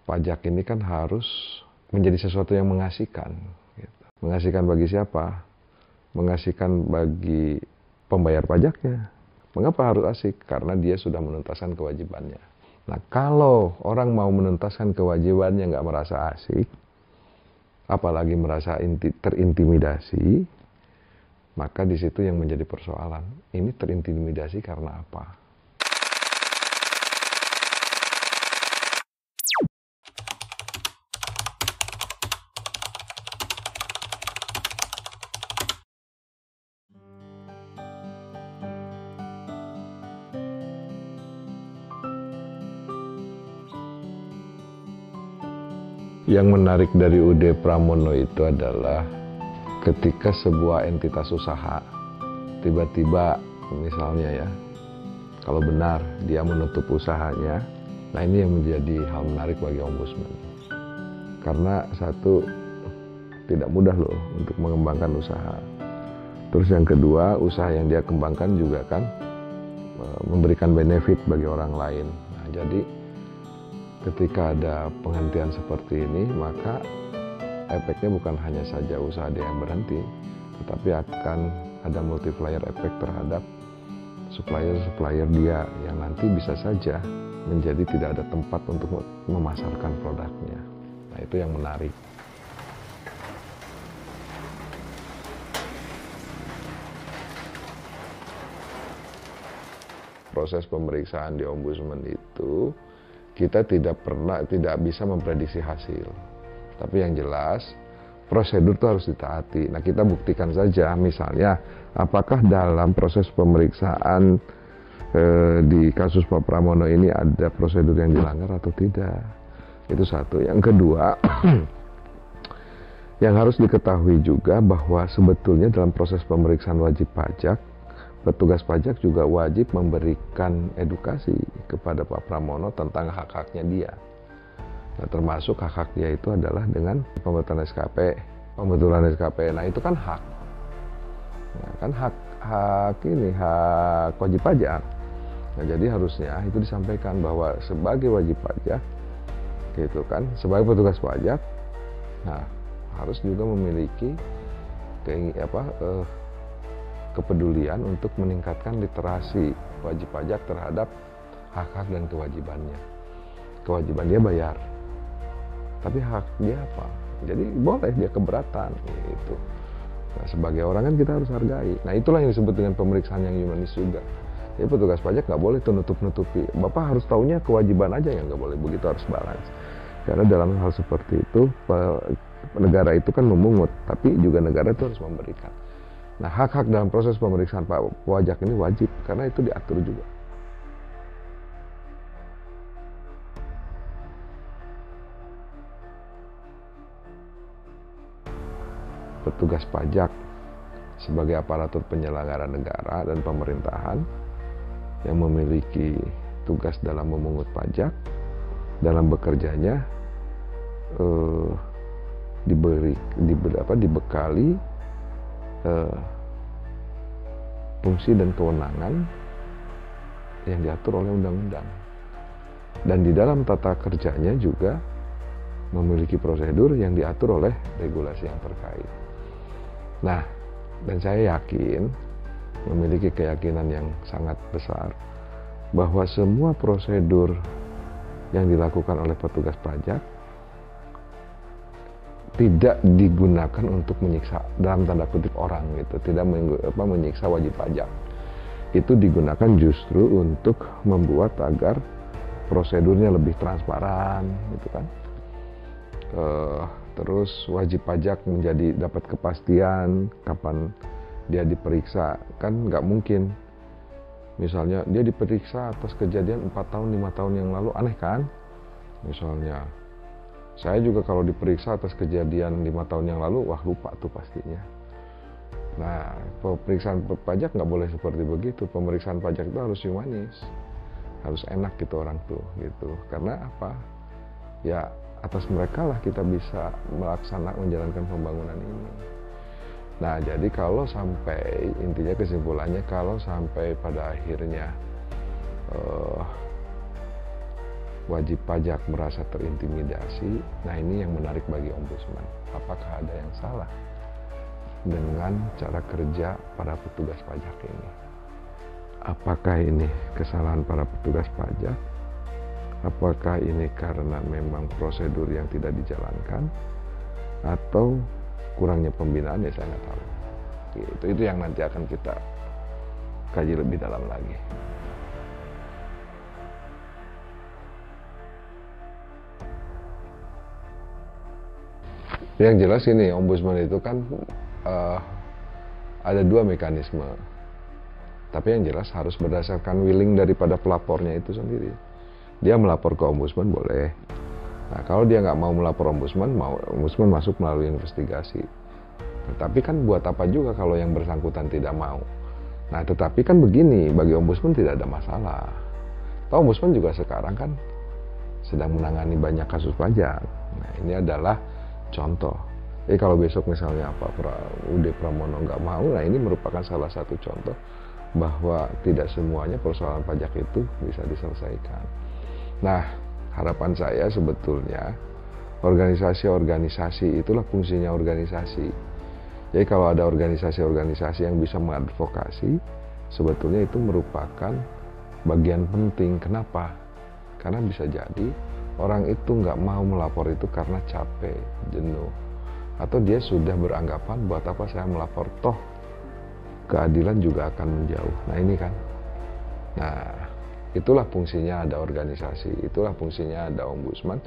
pajak ini kan harus menjadi sesuatu yang mengasihkan. Gitu. Mengasihkan bagi siapa? Mengasihkan bagi pembayar pajaknya. Mengapa harus asik? Karena dia sudah menuntaskan kewajibannya. Nah, kalau orang mau menuntaskan kewajibannya nggak merasa asik, apalagi merasa terintimidasi, maka di situ yang menjadi persoalan. Ini terintimidasi karena apa? Yang menarik dari UD Pramono itu adalah ketika sebuah entitas usaha tiba-tiba misalnya ya, kalau benar dia menutup usahanya, nah ini yang menjadi hal menarik bagi Ombudsman. Karena satu, tidak mudah loh untuk mengembangkan usaha. Terus yang kedua, usaha yang dia kembangkan juga kan memberikan benefit bagi orang lain. Nah, jadi ketika ada penghentian seperti ini, maka efeknya bukan hanya saja usaha dia yang berhenti, tetapi akan ada multiplier effect terhadap supplier-supplier dia yang nanti bisa saja menjadi tidak ada tempat untuk memasarkan produknya. Nah, itu yang menarik. Proses pemeriksaan di Ombudsman itu kita tidak bisa memprediksi hasil. Tapi yang jelas prosedur itu harus ditaati. Nah, kita buktikan saja misalnya apakah dalam proses pemeriksaan di kasus Pak Pramono ini ada prosedur yang dilanggar atau tidak. Itu satu. Yang kedua, yang harus diketahui juga bahwa sebetulnya dalam proses pemeriksaan wajib pajak, petugas pajak juga wajib memberikan edukasi kepada Pak Pramono tentang hak-haknya dia. Nah, termasuk hak-hak dia itu adalah dengan pembetulan SKP. Nah, itu kan hak. Nah, kan hak wajib pajak. Nah, jadi harusnya itu disampaikan bahwa sebagai wajib pajak, gitu kan, sebagai petugas pajak, nah harus juga memiliki kepedulian untuk meningkatkan literasi wajib pajak terhadap hak-hak dan kewajibannya. Kewajiban dia bayar, tapi hak dia apa? Jadi boleh dia keberatan gitu. Nah, sebagai orang kan kita harus hargai. Nah, itulah yang disebut dengan pemeriksaan yang humanis juga. Jadi petugas pajak nggak boleh nutup-nutupi. Bapak harus taunya kewajiban aja yang nggak boleh, begitu, harus balance. Karena dalam hal seperti itu negara itu kan memungut, tapi juga negara itu harus memberikan. Nah, hak-hak dalam proses pemeriksaan pajak ini wajib, karena itu diatur juga. Petugas pajak sebagai aparatur penyelenggara negara dan pemerintahan yang memiliki tugas dalam memungut pajak, dalam bekerjanya dibekali fungsi dan kewenangan yang diatur oleh undang-undang, dan di dalam tata kerjanya juga memiliki prosedur yang diatur oleh regulasi yang terkait. Nah, dan saya yakin, memiliki keyakinan yang sangat besar bahwa semua prosedur yang dilakukan oleh petugas pajak tidak digunakan untuk menyiksa, dalam tanda kutip, orang gitu, tidak menyiksa wajib pajak. Itu digunakan justru untuk membuat agar prosedurnya lebih transparan, gitu kan. Terus wajib pajak dapat kepastian kapan dia diperiksa. Kan nggak mungkin misalnya dia diperiksa atas kejadian 4 tahun 5 tahun yang lalu, aneh kan? Misalnya saya juga kalau diperiksa atas kejadian 5 tahun yang lalu, wah lupa tuh pastinya. Nah, pemeriksaan pajak nggak boleh seperti begitu. Pemeriksaan pajak itu harus humanis, harus enak gitu orang tuh gitu. Karena apa? Ya atas mereka lah kita bisa menjalankan pembangunan ini. Nah, jadi kalau sampai, intinya kesimpulannya, kalau sampai pada akhirnya wajib pajak merasa terintimidasi. Nah, ini yang menarik bagi ombudsman. Apakah ada yang salah dengan cara kerja para petugas pajak ini? Apakah ini kesalahan para petugas pajak? Apakah ini karena memang prosedur yang tidak dijalankan? Atau kurangnya pembinaan? Ya saya nggak tahu. Itu yang nanti akan kita kaji lebih dalam lagi. Yang jelas ini, ombudsman itu kan ada dua mekanisme. Tapi yang jelas harus berdasarkan willing daripada pelapornya itu sendiri. Dia melapor ke ombudsman boleh. Nah, kalau dia nggak mau melapor ombudsman masuk melalui investigasi. Tetapi kan buat apa juga kalau yang bersangkutan tidak mau. Nah, tetapi kan begini, bagi ombudsman tidak ada masalah. Tahu ombudsman juga sekarang kan sedang menangani banyak kasus pajak. Nah, ini adalah contoh. Kalau besok misalnya UD Pramono nggak mau, nah ini merupakan salah satu contoh bahwa tidak semuanya persoalan pajak itu bisa diselesaikan. Nah, harapan saya sebetulnya organisasi-organisasi itulah fungsinya organisasi. Jadi kalau ada organisasi-organisasi yang bisa mengadvokasi, sebetulnya itu merupakan bagian penting. Kenapa? Karena bisa jadi orang itu nggak mau melapor itu karena capek, jenuh, atau dia sudah beranggapan buat apa saya melapor, toh keadilan juga akan menjauh. Nah ini kan, nah itulah fungsinya ada organisasi, itulah fungsinya ada ombudsman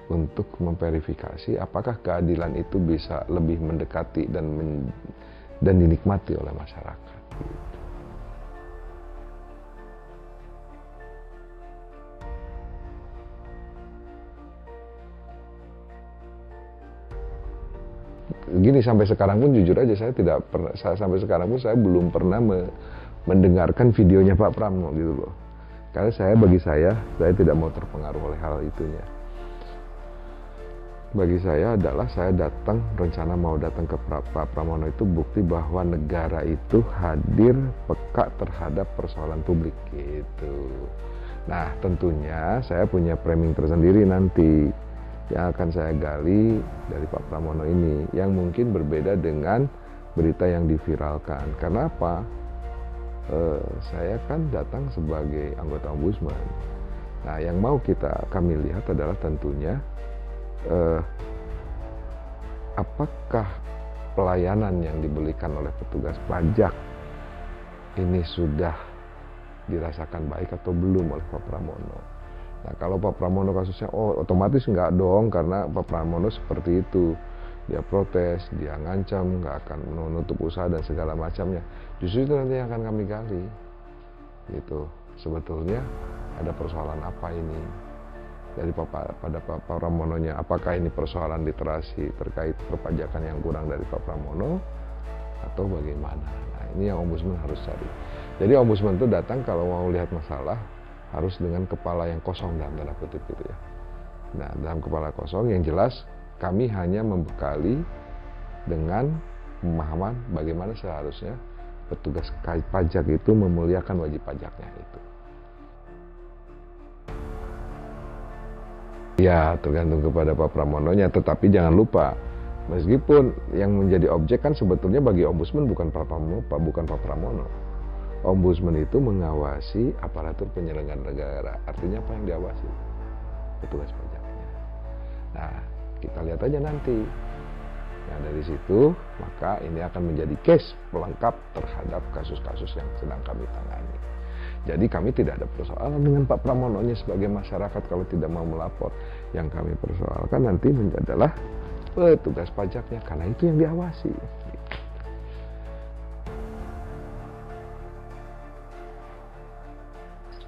untuk memverifikasi apakah keadilan itu bisa lebih mendekati dan dinikmati oleh masyarakat. Gini, sampai sekarang pun jujur aja sampai sekarang pun saya belum pernah mendengarkan videonya Pak Pramono gitu loh. Karena bagi saya tidak mau terpengaruh oleh hal itunya. Bagi saya adalah saya rencana mau datang ke Pak Pramono itu bukti bahwa negara itu hadir peka terhadap persoalan publik gitu. Nah, tentunya saya punya framing tersendiri nanti yang akan saya gali dari Pak Pramono ini, yang mungkin berbeda dengan berita yang diviralkan. Karena apa? Saya kan datang sebagai anggota ombudsman. Nah, yang mau kami lihat adalah tentunya apakah pelayanan yang diberikan oleh petugas pajak ini sudah dirasakan baik atau belum oleh Pak Pramono. Nah, kalau Pak Pramono kasusnya, otomatis nggak dong, karena Pak Pramono seperti itu. Dia protes, dia ngancam, nggak akan menutup usaha dan segala macamnya. Justru itu nanti yang akan kami gali. Gitu. Sebetulnya ada persoalan apa ini? Dari pada Pak Pramononya, apakah ini persoalan literasi terkait perpajakan yang kurang dari Pak Pramono, atau bagaimana? Nah, ini yang ombudsman harus cari. Jadi ombudsman itu datang kalau mau lihat masalah, harus dengan kepala yang kosong dalam tanda kutip gitu ya. Nah, dalam kepala kosong yang jelas kami hanya membekali dengan pemahaman bagaimana seharusnya petugas pajak itu memuliakan wajib pajaknya itu. Ya, tergantung kepada Pak Pramononya, tetapi jangan lupa meskipun yang menjadi objek kan sebetulnya bagi ombudsman bukan Pak Pramono. Ombudsman itu mengawasi aparatur penyelenggara negara. Artinya apa yang diawasi? Petugas pajaknya. Nah, kita lihat aja nanti. Nah, dari situ, maka ini akan menjadi case pelengkap terhadap kasus-kasus yang sedang kami tangani. Jadi kami tidak ada persoalan dengan Pak Pramononya sebagai masyarakat kalau tidak mau melapor. Yang kami persoalkan nanti adalah petugas pajaknya, karena itu yang diawasi.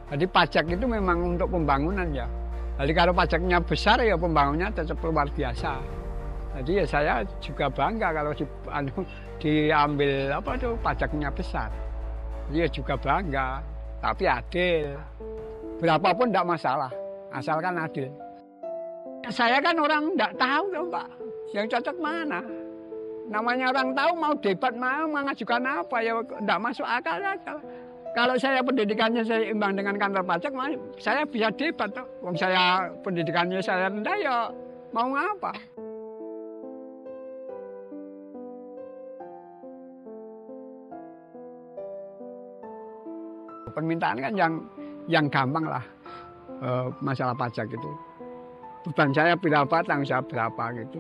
Jadi pajak itu memang untuk pembangunan ya. Jadi kalau pajaknya besar ya pembangunannya tetap luar biasa. Jadi ya saya juga bangga kalau diambil pajaknya besar. Jadi ya juga bangga, tapi adil. Berapapun tidak masalah, asalkan adil. Saya kan orang tidak tahu ya Pak, yang cocok mana. Namanya orang tahu mau debat mau mengajukan apa ya tidak masuk akal aja. Kalau saya pendidikannya saya imbang dengan kantor pajak, saya bisa debat toh. Wong saya pendidikannya saya rendah ya mau ngapa? Permintaan kan yang gampang lah, masalah pajak itu. Beban saya berapa, tanggung jawab berapa gitu.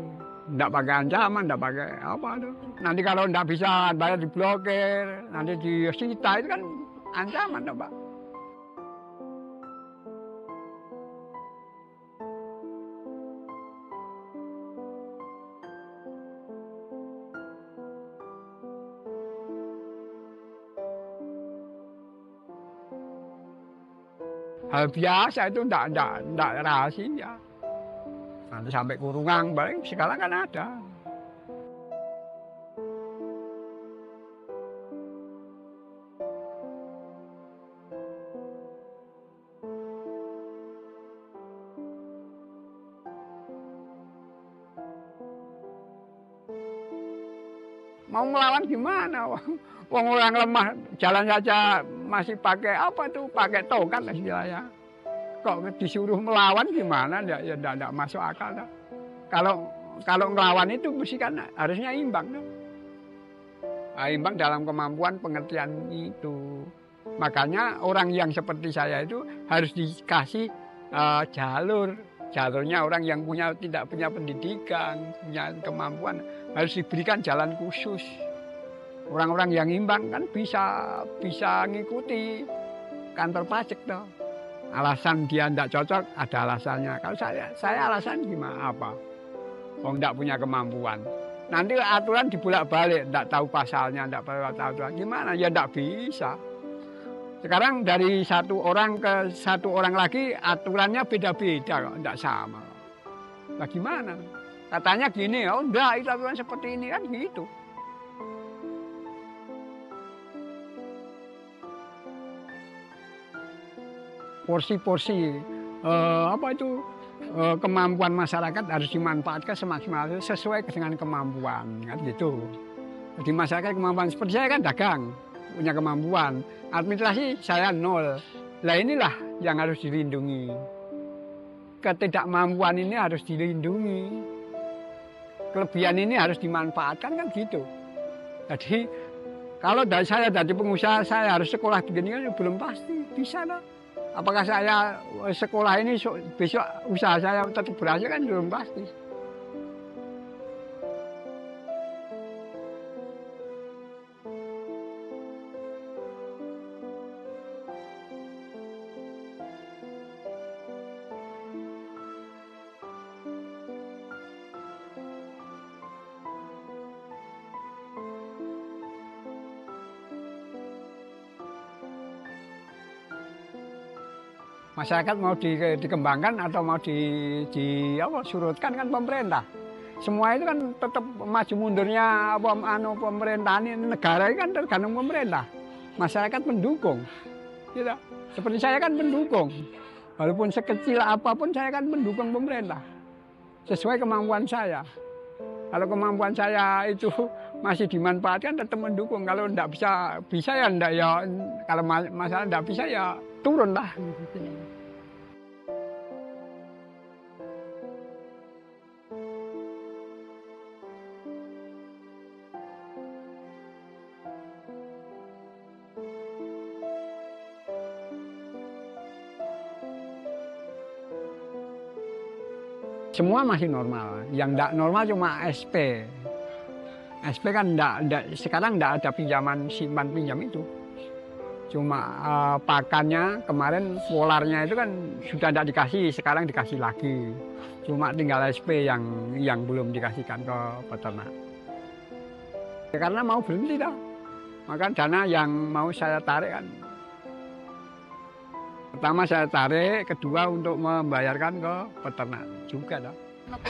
Nggak pakai ancaman, nggak pakai apa tuh. Nanti kalau nggak bisa bayar diblokir, nanti disita, itu kan ancaman toh, Pak. Hal biasa itu enggak rahasia. Nanti sampai kurungan, paling sekarang kan ada. Mau melawan gimana? Wong orang lemah jalan saja masih pakai apa tuh? Pakai tongkat lah istilahnya. Kok disuruh melawan gimana? Ya enggak masuk akal dah. Kalau ngelawan itu mesti kan harusnya imbang tuh. Imbang dalam kemampuan pengertian itu. Makanya orang yang seperti saya itu harus dikasih jalurnya orang yang tidak punya pendidikan, punya kemampuan harus diberikan jalan khusus. Orang-orang yang imbang kan bisa ngikuti kantor pajak toh. Alasan dia tidak cocok ada alasannya. Kalau saya alasan gimana apa? Oh tidak punya kemampuan. Nanti aturan dibolak-balik, tidak tahu pasalnya, tidak tahu aturan gimana? Ya tidak bisa. Sekarang dari satu orang ke satu orang lagi aturannya beda-beda kok, tidak sama. Bagaimana? Katanya gini, oh enggak, itu aturan seperti ini kan gitu. Porsi-porsi kemampuan masyarakat harus dimanfaatkan semaksimal sesuai dengan kemampuan kan gitu. Jadi masyarakat kemampuan seperti saya kan dagang, punya kemampuan. Administrasi saya nol. Nah inilah yang harus dilindungi. Ketidakmampuan ini harus dilindungi. Kelebihan ini harus dimanfaatkan kan gitu. Jadi kalau saya dari pengusaha saya harus sekolah begini kan belum pasti bisa lah. Apakah saya sekolah ini besok usaha saya tetap berhasil kan belum pasti. Masyarakat mau dikembangkan atau mau surutkan kan pemerintah. Semua itu kan tetap maju mundurnya pemerintahan ini, negara ini kan tergantung pemerintah. Masyarakat mendukung. Gitu. Seperti saya kan mendukung. Walaupun sekecil apapun saya kan mendukung pemerintah. Sesuai kemampuan saya. Kalau kemampuan saya itu masih dimanfaatkan tetap mendukung. Kalau enggak bisa ya enggak ya. Kalau masalah enggak bisa ya turun lah. Semua masih normal. Yang tidak normal cuma SP. SP kan sekarang tidak ada pinjaman simpan pinjam itu. Cuma pakannya kemarin polarnya itu kan sudah tidak dikasih, sekarang dikasih lagi. Cuma tinggal SP yang belum dikasihkan ke peternak. Ya, karena mau berhenti dah. Maka dana yang mau saya tarik kan. Pertama saya tarik, kedua untuk membayarkan ke peternak juga dah.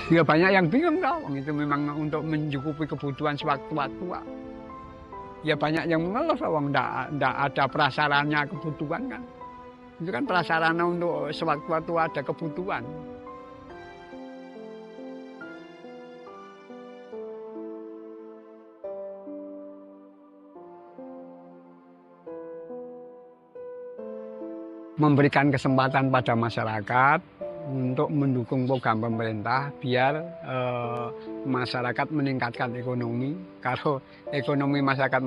Ya banyak yang bingung dah, itu memang untuk mencukupi kebutuhan sewaktu-waktu. Ya banyak yang mengeluh, wong ndak ada prasarannya kebutuhan kan. Itu kan prasarana untuk sewaktu-waktu ada kebutuhan. memberikan kesempatan pada masyarakat untuk mendukung program pemerintah biar masyarakat meningkatkan ekonomi. Kalau ekonomi masyarakat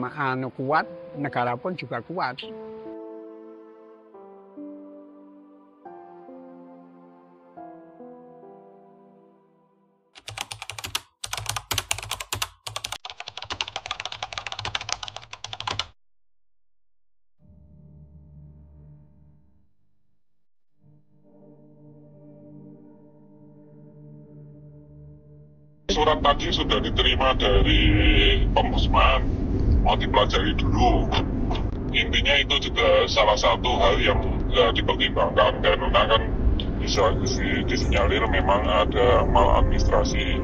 kuat, negara pun juga kuat. Surat tadi sudah diterima dari Ombudsman, mau dipelajari dulu. Intinya itu juga salah satu hal yang dipertimbangkan karena kan bisa disinyalir memang ada maladministrasi.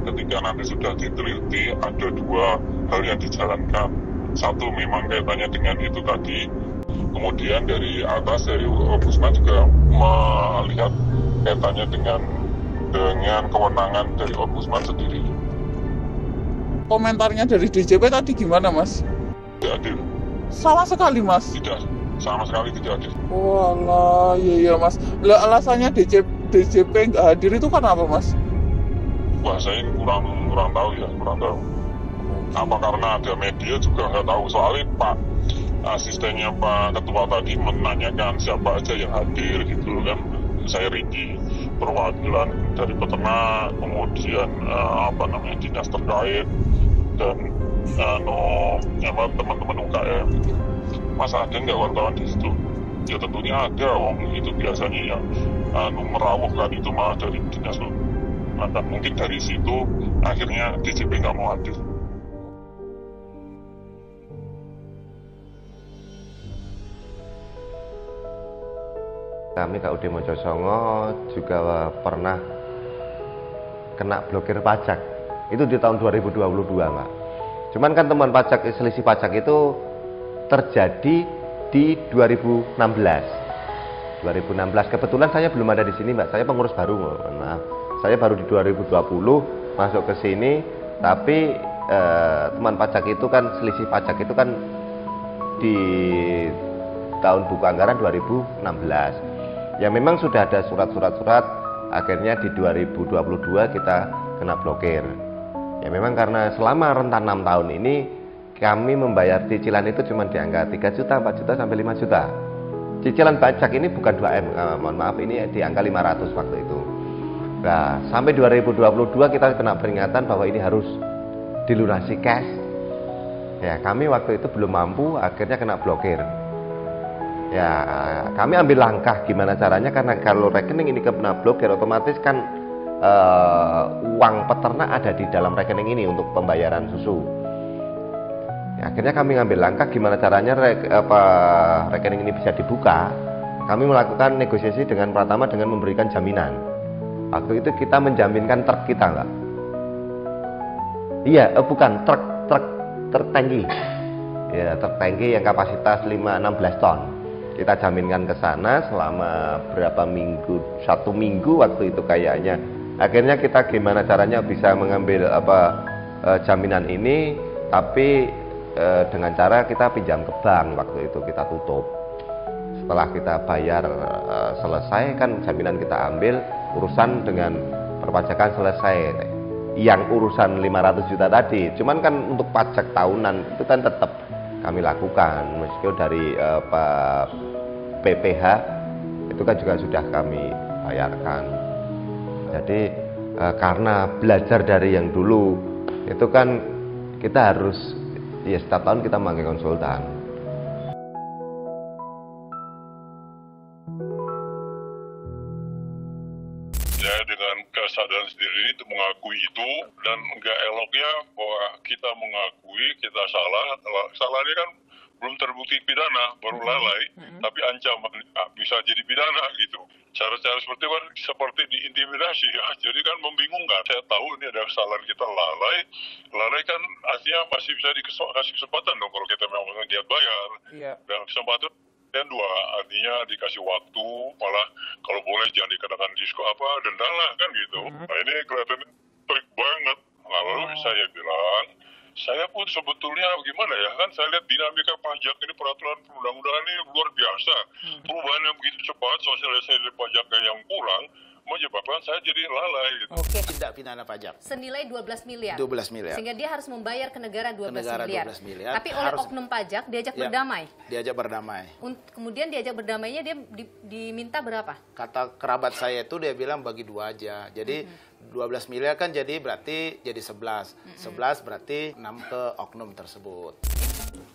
Ketika nanti sudah diteliti, ada dua hal yang dijalankan. Satu memang kaitannya dengan itu tadi. Kemudian dari atas, dari Ombudsman juga melihat kaitannya dengan kewenangan dari Ombudsman sendiri. Komentarnya dari DJP tadi gimana, Mas? Tidak adil. Sama sekali, Mas? Tidak, sama sekali tidak adil. Walah, iya Mas. Lah alasannya DJP nggak hadir itu kan apa, Mas? Wah, saya kurang tahu ya, kurang tahu. Apa karena ada media juga nggak tahu. Soalnya Pak asistennya Pak Ketua tadi menanyakan siapa aja yang hadir gitu kan. Saya rinci perwakilan dari peternak, kemudian dinas terkait dan teman-teman UKM. Masa ada nggak wartawan di situ? Ya tentunya ada, itu biasanya yang merawuhkan itu malah dari dinas. Maka mungkin dari situ akhirnya DJP nggak mau hadir. Kami KUD Mojosongo juga pernah kena blokir pajak. Itu di tahun 2022, Mbak. Cuman kan temuan pajak, selisih pajak itu terjadi di 2016. Kebetulan saya belum ada di sini, Mbak. Saya pengurus baru, mohon maaf. Saya baru di 2020 masuk ke sini, tapi temuan pajak itu kan, selisih pajak itu kan di tahun buku anggaran 2016. Ya memang sudah ada surat-surat, akhirnya di 2022 kita kena blokir. Ya memang karena selama rentan 6 tahun ini kami membayar cicilan itu cuma di angka 3 juta, 4 juta sampai 5 juta. Cicilan pajak ini bukan 2M, mohon maaf, ini di angka 500 waktu itu. Nah, sampai 2022 kita kena peringatan bahwa ini harus dilunasi cash. Ya, kami waktu itu belum mampu, akhirnya kena blokir. Ya, kami ambil langkah gimana caranya, karena kalau rekening ini kena blokir, otomatis kan uang peternak ada di dalam rekening ini untuk pembayaran susu. Ya, akhirnya kami ngambil langkah gimana caranya rekening ini bisa dibuka. Kami melakukan negosiasi dengan Pratama dengan memberikan jaminan. Waktu itu kita menjaminkan truk kita, Mbak. Iya, bukan truk tangki. Ya, truk tangki yang kapasitas 16 ton. Kita jaminkan ke sana selama berapa minggu, 1 minggu waktu itu kayaknya. Akhirnya kita gimana caranya bisa mengambil jaminan ini, tapi dengan cara kita pinjam ke bank. Waktu itu kita tutup. Setelah kita bayar selesai, kan jaminan kita ambil, urusan dengan perpajakan selesai. Yang urusan 500 juta tadi, cuman kan untuk pajak tahunan itu kan tetap kami lakukan, meskipun dari PPH itu kan juga sudah kami bayarkan. Jadi karena belajar dari yang dulu itu kan kita harus ya setiap tahun kita manggil konsultan. Ya, dengan kesadaran sendiri itu mengakui itu, dan nggak eloknya bahwa kita mengakui kita salahnya kan belum terbukti pidana, baru lalai, tapi ancaman bisa jadi pidana gitu. Cara-cara seperti itu kan seperti diintimidasi ya, jadi kan membingungkan. Saya tahu ini ada kesalahan kita lalai kan artinya masih bisa dikasih kesempatan dong kalau kita memang dia bayar. Iya. Dan kesempatan yang dua, artinya dikasih waktu, malah kalau boleh jangan dikenakan denda lah kan gitu. Nah ini kelihatannya trik banget. Lalu saya bilang, Saya pun sebetulnya gimana ya, kan saya lihat dinamika pajak ini, peraturan perundang-undangan ini luar biasa. Perubahan yang begitu cepat, sosialisasi pajaknya yang kurang, menyebabkan saya jadi lalai gitu. Oke. Tindak pidana pajak. Senilai 12 miliar. 12 miliar. Sehingga dia harus membayar ke negara 12 miliar. 12 miliar. Tapi oleh oknum pajak diajak berdamai. Diajak berdamai. Kemudian diajak berdamainya dia diminta berapa? Kata kerabat saya itu dia bilang bagi 2 aja. Jadi 12 miliar kan jadi berarti jadi 11. 11 berarti 6 ke oknum tersebut.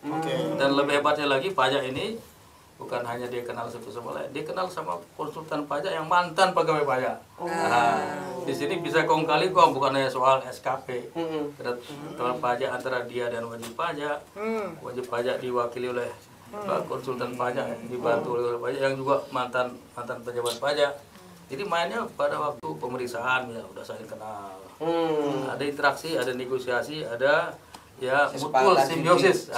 Oke. Dan lebih hebatnya lagi, pajak ini bukan hanya dia kenal satu sama lain, dia kenal sama konsultan pajak yang mantan pegawai pajak. Nah, di sini bisa kong kali kong, bukan hanya soal SKP. Ketentuan pajak antara dia dan wajib pajak. Wajib pajak diwakili oleh konsultan pajak, dibantu oleh pajak yang juga mantan pejabat pajak. Jadi mainnya pada waktu pemeriksaan ya udah saling kenal. Ada interaksi, ada negosiasi, ada ya mutual simbiosis.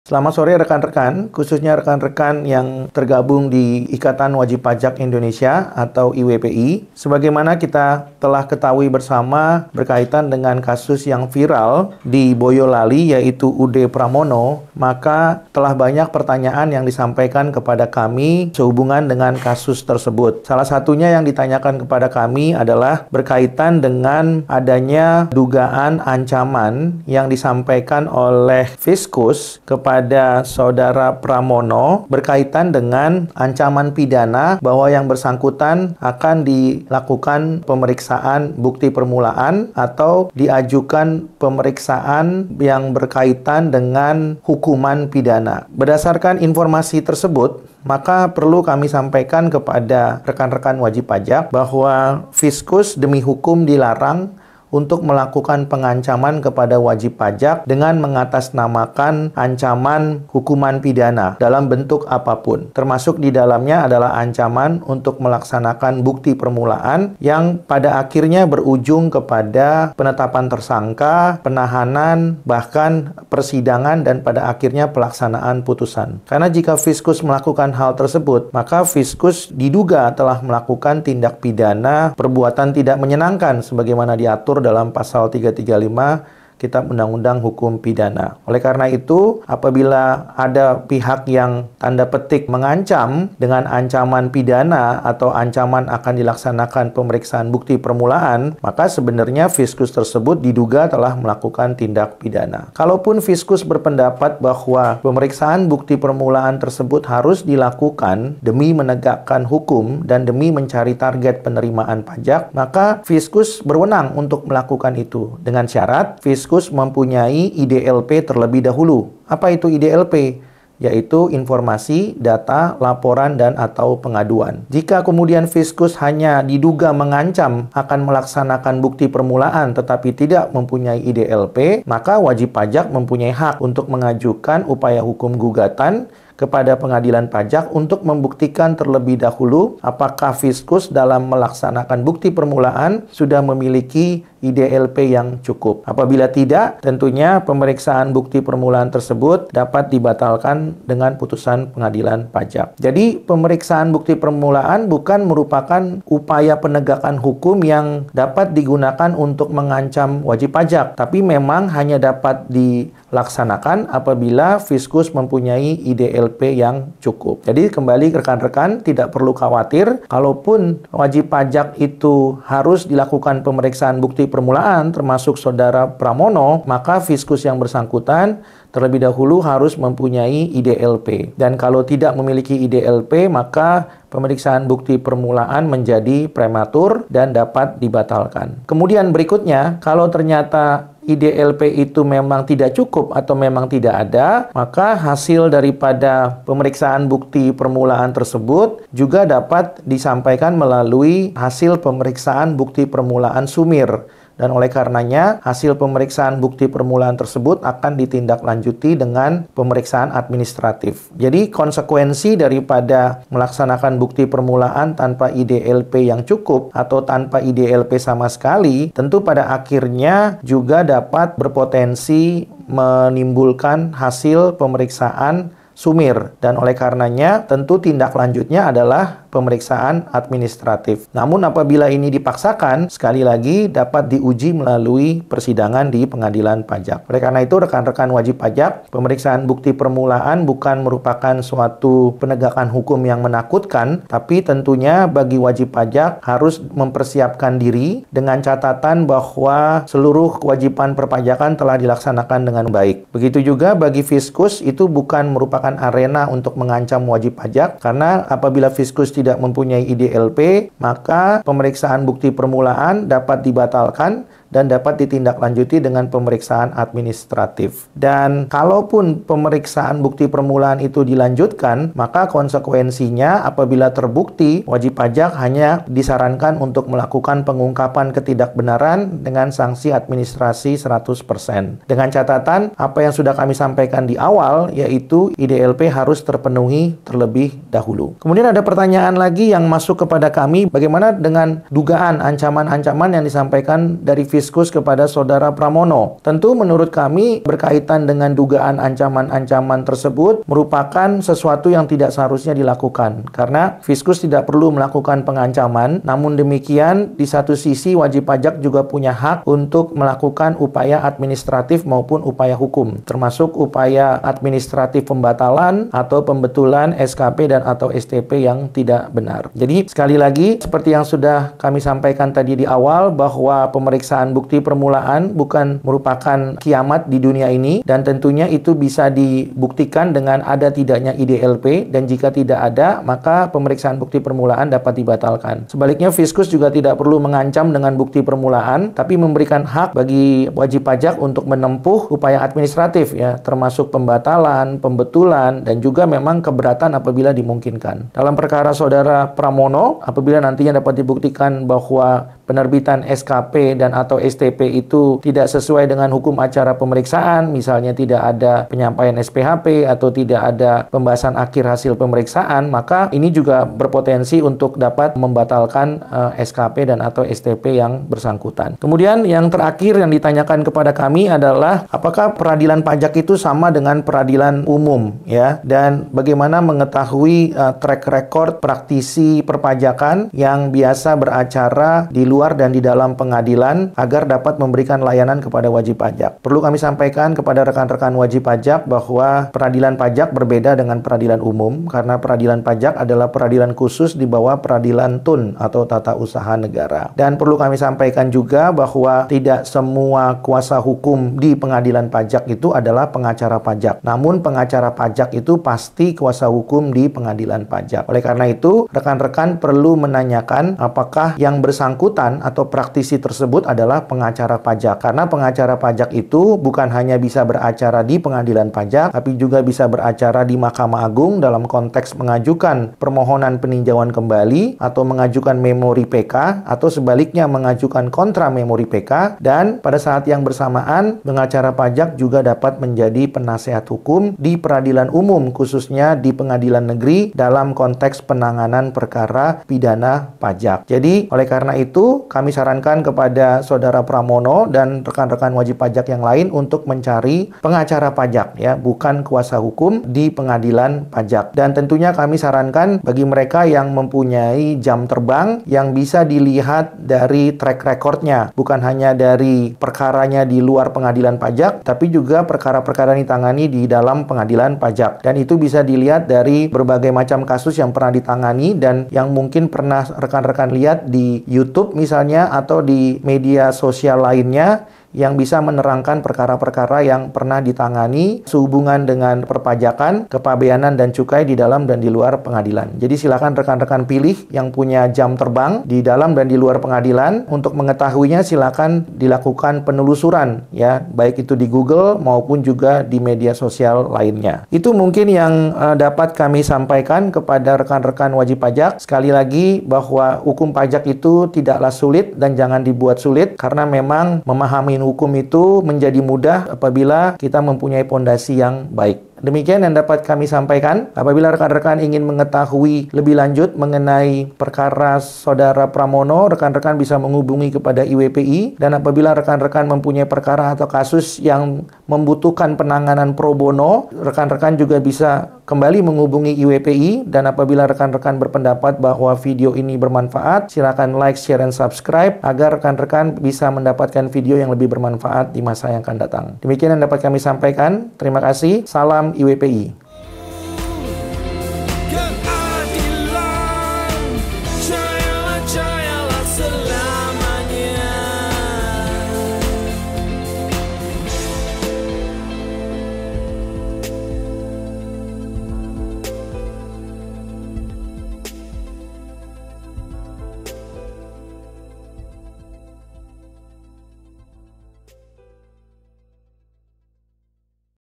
Selamat sore rekan-rekan, khususnya rekan-rekan yang tergabung di Ikatan Wajib Pajak Indonesia atau IWPI. Sebagaimana kita telah ketahui bersama berkaitan dengan kasus yang viral di Boyolali yaitu UD Pramono, maka telah banyak pertanyaan yang disampaikan kepada kami sehubungan dengan kasus tersebut. Salah satunya yang ditanyakan kepada kami adalah berkaitan dengan adanya dugaan ancaman yang disampaikan oleh Fiskus kepada saudara Pramono berkaitan dengan ancaman pidana bahwa yang bersangkutan akan dilakukan pemeriksaan bukti permulaan atau diajukan pemeriksaan yang berkaitan dengan hukuman pidana. Berdasarkan informasi tersebut, maka perlu kami sampaikan kepada rekan-rekan wajib pajak bahwa Fiskus demi hukum dilarang untuk melakukan pengancaman kepada wajib pajak dengan mengatasnamakan ancaman hukuman pidana dalam bentuk apapun. Termasuk di dalamnya adalah ancaman untuk melaksanakan bukti permulaan yang pada akhirnya berujung kepada penetapan tersangka, penahanan, bahkan persidangan dan pada akhirnya pelaksanaan putusan. Karena jika Fiskus melakukan hal tersebut, maka Fiskus diduga telah melakukan tindak pidana perbuatan tidak menyenangkan sebagaimana diatur dalam pasal 335 Kitab Undang-Undang Hukum Pidana. Oleh karena itu, apabila ada pihak yang tanda petik mengancam dengan ancaman pidana atau ancaman akan dilaksanakan pemeriksaan bukti permulaan, maka sebenarnya Fiskus tersebut diduga telah melakukan tindak pidana. Kalaupun Fiskus berpendapat bahwa pemeriksaan bukti permulaan tersebut harus dilakukan demi menegakkan hukum dan demi mencari target penerimaan pajak, maka Fiskus berwenang untuk melakukan itu dengan syarat Fiskus mempunyai IDLP terlebih dahulu. Apa itu IDLP? Yaitu informasi, data, laporan, dan atau pengaduan. Jika kemudian Fiskus hanya diduga mengancam akan melaksanakan bukti permulaan tetapi tidak mempunyai IDLP, maka wajib pajak mempunyai hak untuk mengajukan upaya hukum gugatan kepada pengadilan pajak untuk membuktikan terlebih dahulu apakah Fiskus dalam melaksanakan bukti permulaan sudah memiliki IDLP yang cukup. Apabila tidak, tentunya pemeriksaan bukti permulaan tersebut dapat dibatalkan dengan putusan pengadilan pajak. Jadi, pemeriksaan bukti permulaan bukan merupakan upaya penegakan hukum yang dapat digunakan untuk mengancam wajib pajak, tapi memang hanya dapat dilaksanakan apabila Fiskus mempunyai IDLP yang cukup. Jadi, kembali rekan-rekan, tidak perlu khawatir, kalaupun wajib pajak itu harus dilakukan pemeriksaan bukti permulaan termasuk saudara Pramono, maka Fiskus yang bersangkutan terlebih dahulu harus mempunyai IDLP. Dan kalau tidak memiliki IDLP, maka pemeriksaan bukti permulaan menjadi prematur dan dapat dibatalkan. Kemudian berikutnya, kalau ternyata IDLP itu memang tidak cukup atau memang tidak ada, maka hasil daripada pemeriksaan bukti permulaan tersebut juga dapat disampaikan melalui hasil pemeriksaan bukti permulaan sumir. Dan oleh karenanya, hasil pemeriksaan bukti permulaan tersebut akan ditindaklanjuti dengan pemeriksaan administratif. Jadi, konsekuensi daripada melaksanakan bukti permulaan tanpa IDLP yang cukup atau tanpa IDLP sama sekali, tentu pada akhirnya juga dapat berpotensi menimbulkan hasil pemeriksaan sumir. Dan oleh karenanya tentu tindak lanjutnya adalah pemeriksaan administratif. Namun apabila ini dipaksakan, sekali lagi dapat diuji melalui persidangan di pengadilan pajak. Oleh karena itu rekan-rekan wajib pajak, pemeriksaan bukti permulaan bukan merupakan suatu penegakan hukum yang menakutkan, tapi tentunya bagi wajib pajak harus mempersiapkan diri dengan catatan bahwa seluruh kewajiban perpajakan telah dilaksanakan dengan baik. Begitu juga bagi Fiskus, itu bukan merupakan arena untuk mengancam wajib pajak, karena apabila Fiskus tidak mempunyai IDLP, maka pemeriksaan bukti permulaan dapat dibatalkan dan dapat ditindaklanjuti dengan pemeriksaan administratif. Dan kalaupun pemeriksaan bukti permulaan itu dilanjutkan, maka konsekuensinya apabila terbukti, wajib pajak hanya disarankan untuk melakukan pengungkapan ketidakbenaran dengan sanksi administrasi 100%. Dengan catatan, apa yang sudah kami sampaikan di awal, yaitu IDLP harus terpenuhi terlebih dahulu. Kemudian ada pertanyaan lagi yang masuk kepada kami, bagaimana dengan dugaan ancaman-ancaman yang disampaikan dari Fiskus kepada Saudara Pramono. Tentu menurut kami berkaitan dengan dugaan ancaman-ancaman tersebut merupakan sesuatu yang tidak seharusnya dilakukan, karena Fiskus tidak perlu melakukan pengancaman. Namun demikian, di satu sisi wajib pajak juga punya hak untuk melakukan upaya administratif maupun upaya hukum, termasuk upaya administratif pembatalan atau pembetulan SKP dan atau STP yang tidak benar. Jadi sekali lagi, seperti yang sudah kami sampaikan tadi di awal, bahwa pemeriksaan bukti permulaan bukan merupakan kiamat di dunia ini, dan tentunya itu bisa dibuktikan dengan ada tidaknya IDLP, dan jika tidak ada, maka pemeriksaan bukti permulaan dapat dibatalkan. Sebaliknya, Fiskus juga tidak perlu mengancam dengan bukti permulaan, tapi memberikan hak bagi wajib pajak untuk menempuh upaya administratif, ya, termasuk pembatalan, pembetulan, dan juga memang keberatan apabila dimungkinkan. Dalam perkara Saudara Pramono, apabila nantinya dapat dibuktikan bahwa penerbitan SKP dan atau STP itu tidak sesuai dengan hukum acara pemeriksaan, misalnya tidak ada penyampaian SPHP atau tidak ada pembahasan akhir hasil pemeriksaan, maka ini juga berpotensi untuk dapat membatalkan SKP dan atau STP yang bersangkutan. Kemudian yang terakhir yang ditanyakan kepada kami adalah apakah peradilan pajak itu sama dengan peradilan umum, ya, dan bagaimana mengetahui track record praktisi perpajakan yang biasa beracara di luar dan di dalam pengadilan agar dapat memberikan layanan kepada wajib pajak. Perlu kami sampaikan kepada rekan-rekan wajib pajak bahwa peradilan pajak berbeda dengan peradilan umum, karena peradilan pajak adalah peradilan khusus di bawah peradilan TUN atau Tata Usaha Negara. Dan perlu kami sampaikan juga bahwa tidak semua kuasa hukum di pengadilan pajak itu adalah pengacara pajak. Namun pengacara pajak itu pasti kuasa hukum di pengadilan pajak. Oleh karena itu, rekan-rekan perlu menanyakan apakah yang bersangkutan atau praktisi tersebut adalah pengacara pajak. Karena pengacara pajak itu bukan hanya bisa beracara di pengadilan pajak, tapi juga bisa beracara di Mahkamah Agung dalam konteks mengajukan permohonan peninjauan kembali atau mengajukan memori PK, atau sebaliknya mengajukan kontra memori PK. Dan pada saat yang bersamaan, pengacara pajak juga dapat menjadi penasehat hukum di peradilan umum, khususnya di pengadilan negeri dalam konteks penanganan perkara pidana pajak. Jadi oleh karena itu kami sarankan kepada Saudara Pramono dan rekan-rekan wajib pajak yang lain untuk mencari pengacara pajak, ya, bukan kuasa hukum di pengadilan pajak. Dan tentunya kami sarankan bagi mereka yang mempunyai jam terbang yang bisa dilihat dari track recordnya, bukan hanya dari perkaranya di luar pengadilan pajak, tapi juga perkara-perkara yang ditangani di dalam pengadilan pajak. Dan itu bisa dilihat dari berbagai macam kasus yang pernah ditangani dan yang mungkin pernah rekan-rekan lihat di YouTube misalnya, atau di media sosial lainnya, yang bisa menerangkan perkara-perkara yang pernah ditangani sehubungan dengan perpajakan, kepabeanan, dan cukai di dalam dan di luar pengadilan. Jadi silakan rekan-rekan pilih yang punya jam terbang di dalam dan di luar pengadilan. Untuk mengetahuinya silakan dilakukan penelusuran, ya, baik itu di Google maupun juga di media sosial lainnya. Itu mungkin yang dapat kami sampaikan kepada rekan-rekan wajib pajak. Sekali lagi bahwa hukum pajak itu tidaklah sulit dan jangan dibuat sulit, karena memang memahami hukum itu menjadi mudah apabila kita mempunyai pondasi yang baik. Demikian yang dapat kami sampaikan. Apabila rekan-rekan ingin mengetahui lebih lanjut mengenai perkara Saudara Pramono, rekan-rekan bisa menghubungi kepada IWPI. Dan apabila rekan-rekan mempunyai perkara atau kasus yang membutuhkan penanganan pro bono, rekan-rekan juga bisa kembali menghubungi IWPI, dan apabila rekan-rekan berpendapat bahwa video ini bermanfaat, silakan like, share, dan subscribe agar rekan-rekan bisa mendapatkan video yang lebih bermanfaat di masa yang akan datang. Demikian yang dapat kami sampaikan. Terima kasih. Salam IWPI.